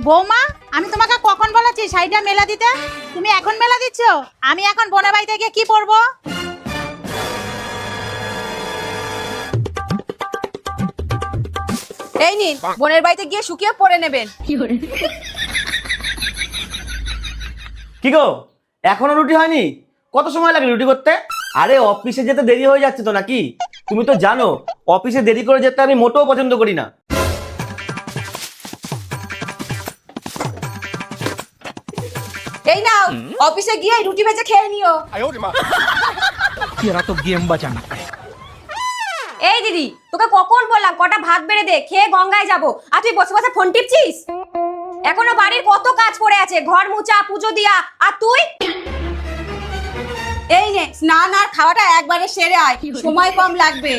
বৌমা, আমি তোমাকে কখন বলেছি শাড়িটা মেলা দিতে? তুমি এখন মেলা দিচ্ছ? আমি এখন বোনের বাড়িতে গিয়ে কি পরবো? এই নিন, বোনের বাড়িতে গিয়ে শুকিয়ে পরে নেবেন। কি গো, এখনো রুটি হয়নি? কত সময় লাগে রুটি করতে? আরে অফিসে যেতে দেরি হয়ে যাচ্ছে তো নাকি? তুমি তো জানো অফিসে দেরি করে যেতে আমি মোটেও পছন্দ করি না। এই নাও, অফিসে গিয়ে রুটি ভেজে খেয়ে নিও। तेरा तो गेम बचाना पड़ेगा। এই দিদি, তোকে কখন বললাম কটা ভাত বেড়ে দে, খেয়ে গঙ্গায় যাব, আর তুই বসে বসে ফোন টিপছিস? এখনো বাড়ির কত কাজ পড়ে আছে, ঘর মুছা, পুজো দিয়া, আর তুই? এই নে, স্নান আর খাওয়াটা একবারে সেরে আয়, সময় কম লাগবে।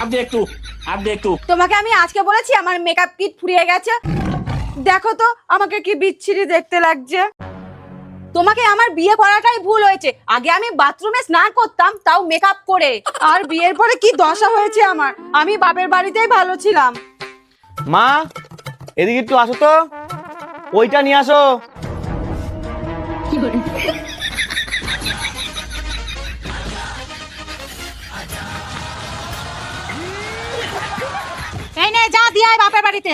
अब देख तू তোমাকে আমি আজকে বলেছি আমার মেকআপ কিট ফুরিয়ে গেছে। দেখো তো আমাকে কি বিচ্ছিরি দেখতে লাগছে। তোমাকে আমার বিয়ে করাটাই ভুল হয়েছে। আগে আমি বাথরুমে স্নান করতাম, তাও মেকআপ করে। আর বিয়ের পরে কি দশা হয়েছে আমার। আমি বাপের বাড়িতেই ভালো ছিলাম। মা, এদিকে একটু আসো তো, ওইটা নিয়ে আসো। এই নে, যা দিয়ে আয় বাপের বাড়িতে।